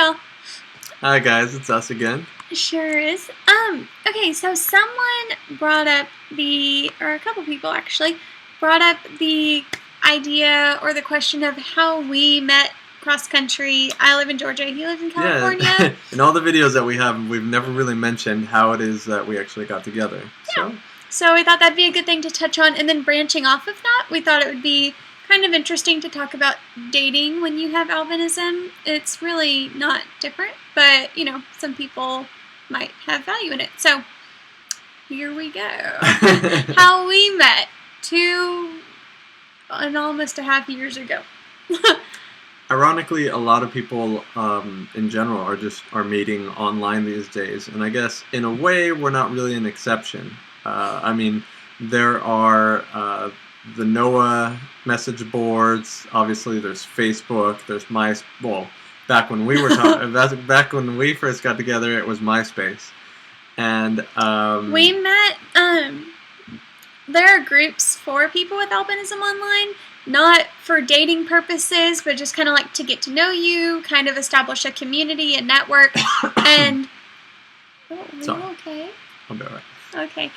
y'all. Hi guys, it's us again. Sure is. Okay, so someone brought up a couple people actually, brought up the idea or the question of how we met cross country. I live in Georgia, he lives in California. Yeah, in all the videos that we have, we've never really mentioned how it is that we actually got together. Yeah. So we thought that'd be a good thing to touch on, and then branching off of that, we thought it would be kind of interesting to talk about dating when you have albinism. It's really not different, but, some people might have value in it. So, here we go. How we met 2.5 years ago. Ironically, a lot of people in general are meeting online these days, and I guess in a way we're not really an exception. There are the NOAA message boards. Obviously, there's Facebook. There's back when we were back when we first got together, it was MySpace, and we met. There are groups for people with albinism online, not for dating purposes, but just kind of like to get to know you, kind of establish a community, a network, and. Oh, are you okay? I'll be alright. Okay.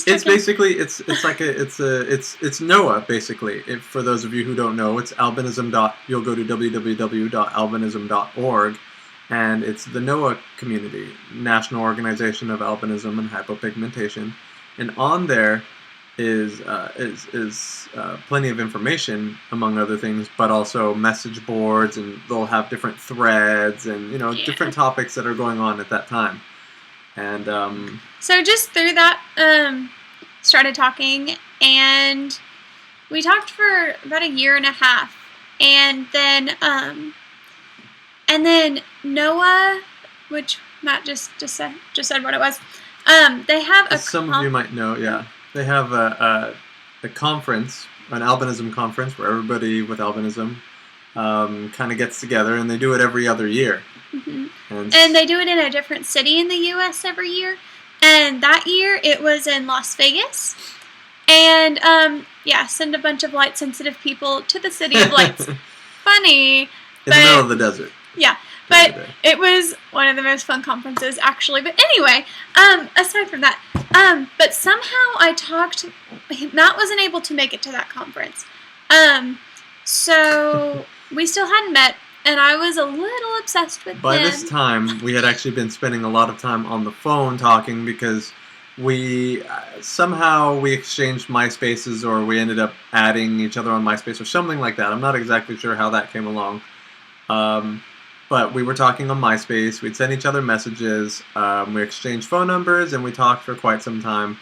It's basically it's NOAA basically. For those of you who don't know, it's albinism. You'll go to www.albinism.org, and it's the NOAA community, National Organization of Albinism and Hypopigmentation, and on there is plenty of information among other things, but also message boards, and they'll have different threads and different topics that are going on at that time. And so just through that, started talking, and we talked for about 1.5 years, and then NOAA, which Matt just said what it was. They have some of you might know, yeah. They have a conference, an albinism conference, where everybody with albinism kind of gets together, and they do it every other year. Mm-hmm. And they do it in a different city in the U.S. every year. And that year, it was in Las Vegas. And, send a bunch of light-sensitive people to the city of lights. Funny. In the middle of the desert. Yeah. But it was one of the most fun conferences, actually. But anyway, aside from that, but somehow Matt wasn't able to make it to that conference. So we still hadn't met. And I was a little obsessed with him. By this time, we had actually been spending a lot of time on the phone talking, because we exchanged MySpaces, or we ended up adding each other on MySpace or something like that. I'm not exactly sure how that came along. But we were talking on MySpace. We'd send each other messages. We exchanged phone numbers, and we talked for quite some time.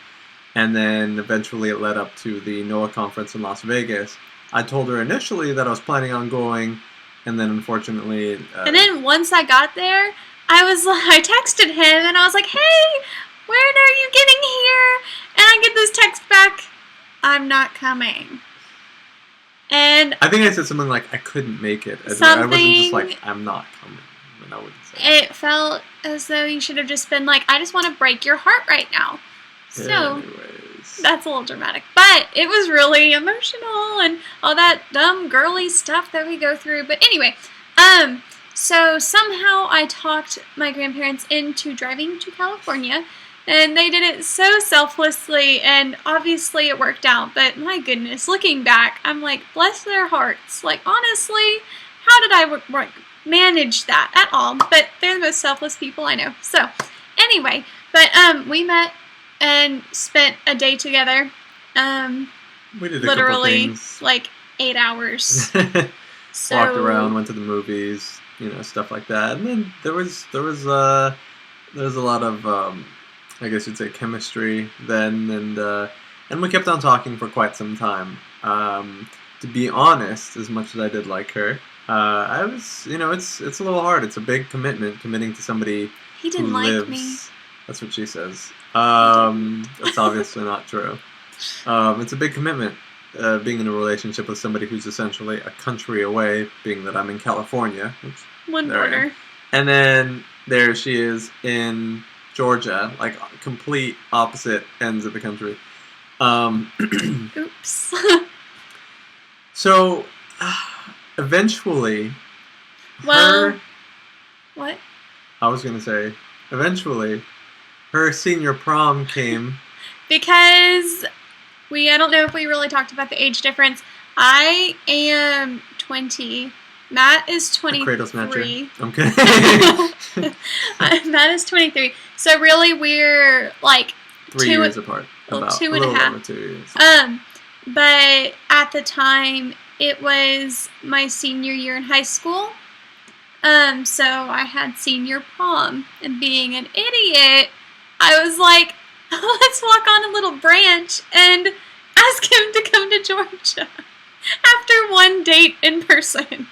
And then eventually it led up to the NOAA conference in Las Vegas. I told her initially that I was planning on going. And then, unfortunately... and then once I got there, I texted him, and I was like, hey, when are you getting here? And I get this text back, I'm not coming. And... I think I said something like, I couldn't make it. I wasn't just like, I'm not coming. I wouldn't say it felt as though you should have just been like, I just want to break your heart right now. So... Anyways. That's a little dramatic, but it was really emotional and all that dumb girly stuff that we go through. But anyway, so somehow I talked my grandparents into driving to California, and they did it so selflessly, and obviously it worked out. But my goodness, looking back, I'm like, bless their hearts. Like, honestly, how did I manage that at all? But they're the most selfless people I know. So anyway, but we met and spent a day together. We did literally couple things. Like 8 hours. So, walked around, went to the movies, stuff like that. And then there was a lot of I guess you'd say chemistry then, and we kept on talking for quite some time. To be honest, as much as I did like her, I was it's a little hard. It's a big committing to somebody. He didn't who like lives, me. That's what she says. That's obviously not true. It's a big commitment, being in a relationship with somebody who's essentially a country away, being that I'm in California. One border. And then there she is in Georgia, like complete opposite ends of the country. Oops. So, eventually, well, What? I was going to say, eventually, her senior prom came. Because I don't know if we really talked about the age difference. I am 20. Matt is 23. I'm kidding. Matt is 23. So really we're like 3 years apart. Well, about 2 and a half. Over 2 years. But at the time it was my senior year in high school. So I had senior prom, and being an idiot, I was like, let's walk on a little branch and ask him to come to Georgia after one date in person.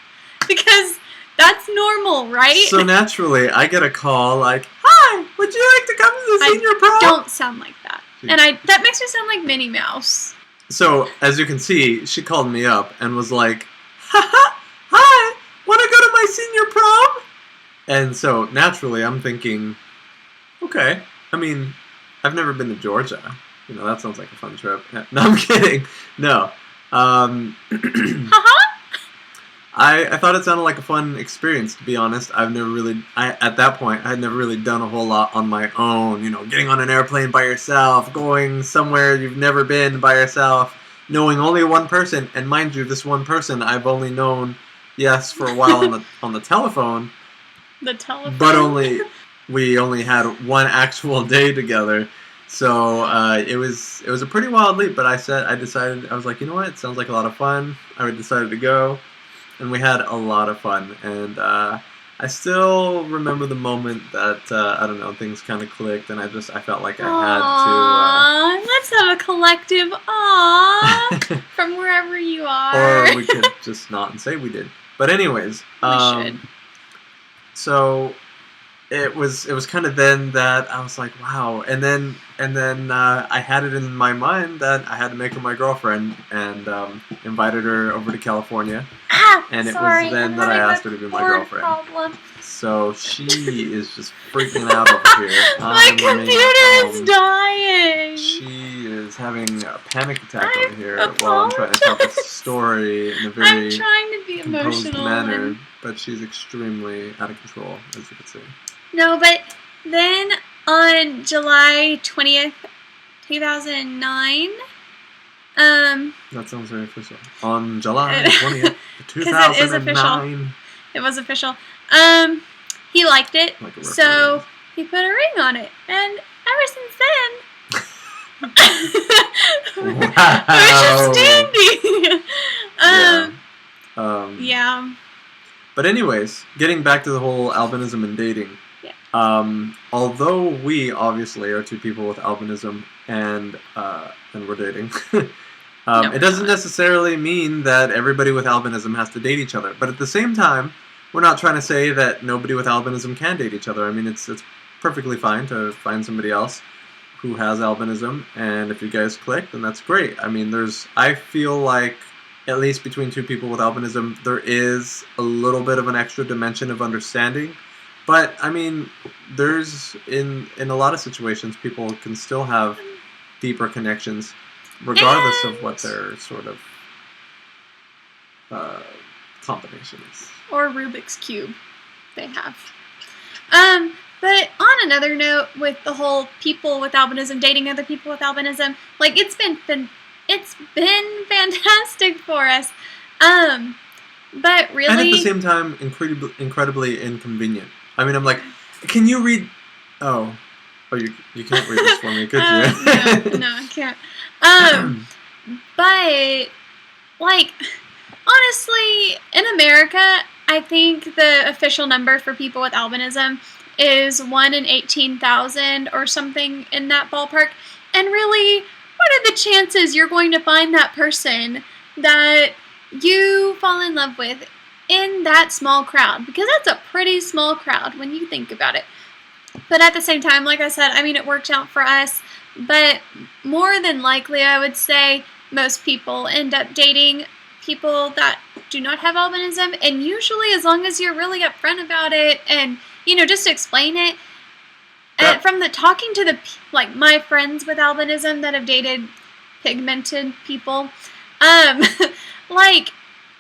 Because that's normal, right? So naturally, I get a call like, "Hi, would you like to come to the senior prom?" Don't sound like that. And that makes me sound like Minnie Mouse. So, as you can see, she called me up and was like, "Hi, want to go to my senior prom?" And so, naturally, I'm thinking, okay. I mean, I've never been to Georgia. You know, that sounds like a fun trip. No, I'm kidding. No. I thought it sounded like a fun experience, to be honest. At that point, I had never really done a whole lot on my own. You know, getting on an airplane by yourself, going somewhere you've never been by yourself, knowing only one person. And mind you, this one person I've only known, yes, for a while on the telephone. The telephone? But we only had one actual day together. So it was a pretty wild leap. But I was like, you know what? It sounds like a lot of fun. I decided to go. And we had a lot of fun, and I still remember the moment that I don't know, things kind of clicked, and I felt like I had to. Let's have a collective aww from wherever you are. Or we could just not and say we did. But anyways, we should. So it was kind of then that I was like, wow, and then I had it in my mind that I had to make her my girlfriend, and invited her over to California. And it was then that I asked her to be my girlfriend. Problem. So she is just freaking out over here. My computer is dying. She is having a panic attack over here while I'm trying to tell this story in a very I'm trying to be composed emotional manner, but she's extremely out of control, as you can see. No, but then on July 20th, 2009, that sounds very official. On July 20th, 2009. It is official. It was official. He liked it, so he put a ring on it, and ever since then, wow. we're just standing. Yeah. But anyways, getting back to the whole albinism and dating. Yeah. Although we obviously are two people with albinism and we're dating. It doesn't necessarily mean that everybody with albinism has to date each other. But at the same time, we're not trying to say that nobody with albinism can date each other. I mean, it's perfectly fine to find somebody else who has albinism, and if you guys click, then that's great. I mean, I feel like, at least between two people with albinism, there is a little bit of an extra dimension of understanding. But, I mean, there's, in a lot of situations, people can still have deeper connections, regardless of what their sort of combination is. Or Rubik's Cube they have. But on another note, with the whole people with albinism dating other people with albinism, like, it's been fantastic for us. But really, and at the same time, incredibly inconvenient. I mean, I'm like, can you read? Oh, you can't read this for me, could you? No, I can't. But, like, honestly, in America, I think the official number for people with albinism is 1 in 18,000 or something in that ballpark. And really, what are the chances you're going to find that person that you fall in love with in that small crowd? Because that's a pretty small crowd when you think about it. But at the same time, like I said, I mean, it worked out for us. But more than likely, I would say most people end up dating people that do not have albinism. And usually, as long as you're really upfront about it and, you know, just explain it. From the talking to like, my friends with albinism that have dated pigmented people, like,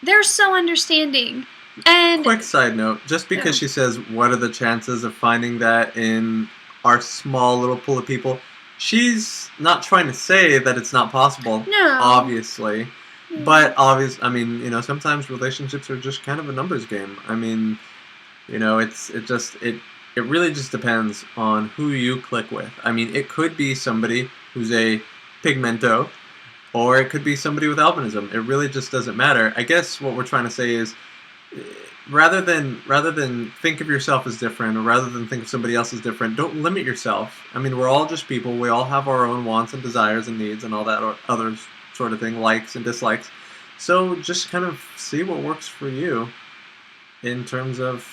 they're so understanding. And quick side note, just because she says, what are the chances of finding that in our small little pool of people, she's not trying to say that it's not possible, no. obviously. But I mean, you know, sometimes relationships are just kind of a numbers game. I mean, you know, it really just depends on who you click with. I mean, it could be somebody who's a pigmento, or it could be somebody with albinism. It really just doesn't matter. I guess what we're trying to say is, rather than think of yourself as different, or rather than think of somebody else as different, don't limit yourself. I mean, we're all just people. We all have our own wants and desires and needs and all that or other sort of thing, likes and dislikes. So just kind of see what works for you in terms of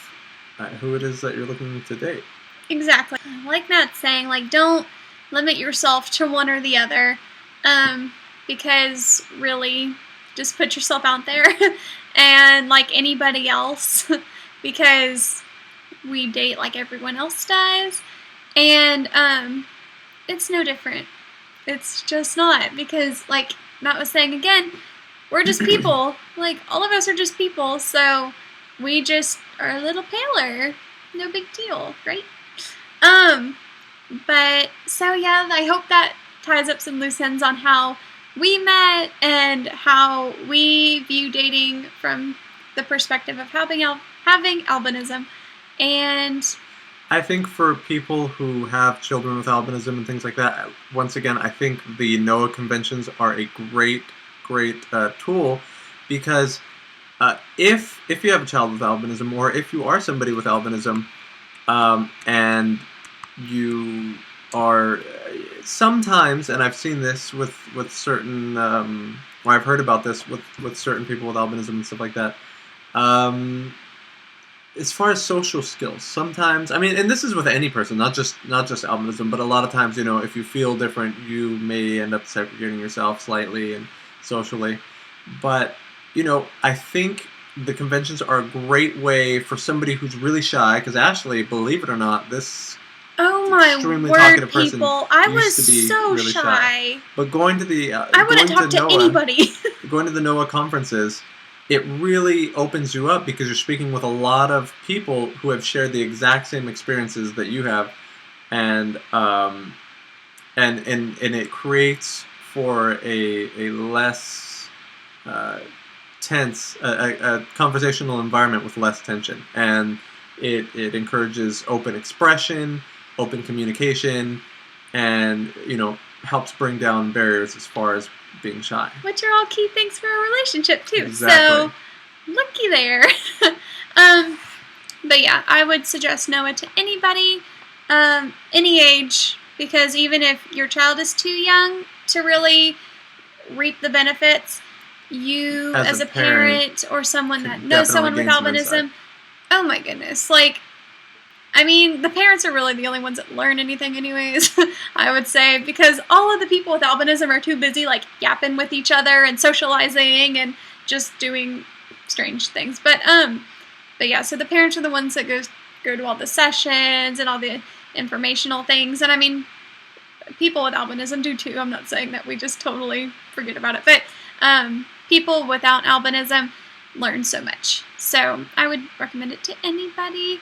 who it is that you're looking to date. Exactly. Like Matt's saying, like, don't limit yourself to one or the other, because really, just put yourself out there and like anybody else, because we date like everyone else does, and it's no different. It's just not, because like Matt was saying again, we're just people. Like, all of us are just people, so we just are a little paler. No big deal, right? But so yeah, I hope that ties up some loose ends on how we met and how we view dating from the perspective of having albinism. And I think for people who have children with albinism and things like that, once again, I think the NOAA conventions are a great tool, because if you have a child with albinism, or if you are somebody with albinism, and you are sometimes, and I've seen this with certain, or I've heard about this with certain people with albinism and stuff like that. As far as social skills, sometimes, I mean, and this is with any person, not just albinism, but a lot of times, you know, if you feel different, you may end up segregating yourself slightly and socially. But, you know, I think the conventions are a great way for somebody who's really shy, because Ashley, believe it or not, this extremely talkative person I used was to be so really shy. But going to the I wouldn't talk to anybody. Going to the NOAA conferences, it really opens you up, because you're speaking with a lot of people who have shared the exact same experiences that you have, and it creates for a less tense, a conversational environment with less tension, and it encourages open expression, open communication, and, you know, helps bring down barriers as far as being shy. Which are all key things for a relationship too. Exactly. So looky there. But yeah, I would suggest NOAA to anybody, any age, because even if your child is too young to really reap the benefits, you as a parent or someone that knows someone with albinism, oh my goodness, like, I mean, the parents are really the only ones that learn anything anyways, I would say, because all of the people with albinism are too busy, like, yapping with each other and socializing and just doing strange things. But yeah, so the parents are the ones that go to all the sessions and all the informational things. And I mean, people with albinism do too. I'm not saying that we just totally forget about it. But people without albinism learn so much. So I would recommend it to anybody.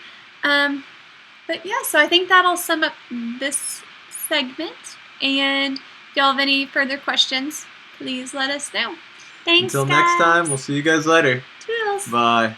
But yeah, so I think that'll sum up this segment. And if y'all have any further questions, please let us know. Thanks, Until next time, we'll see you guys later. Toodles. Bye.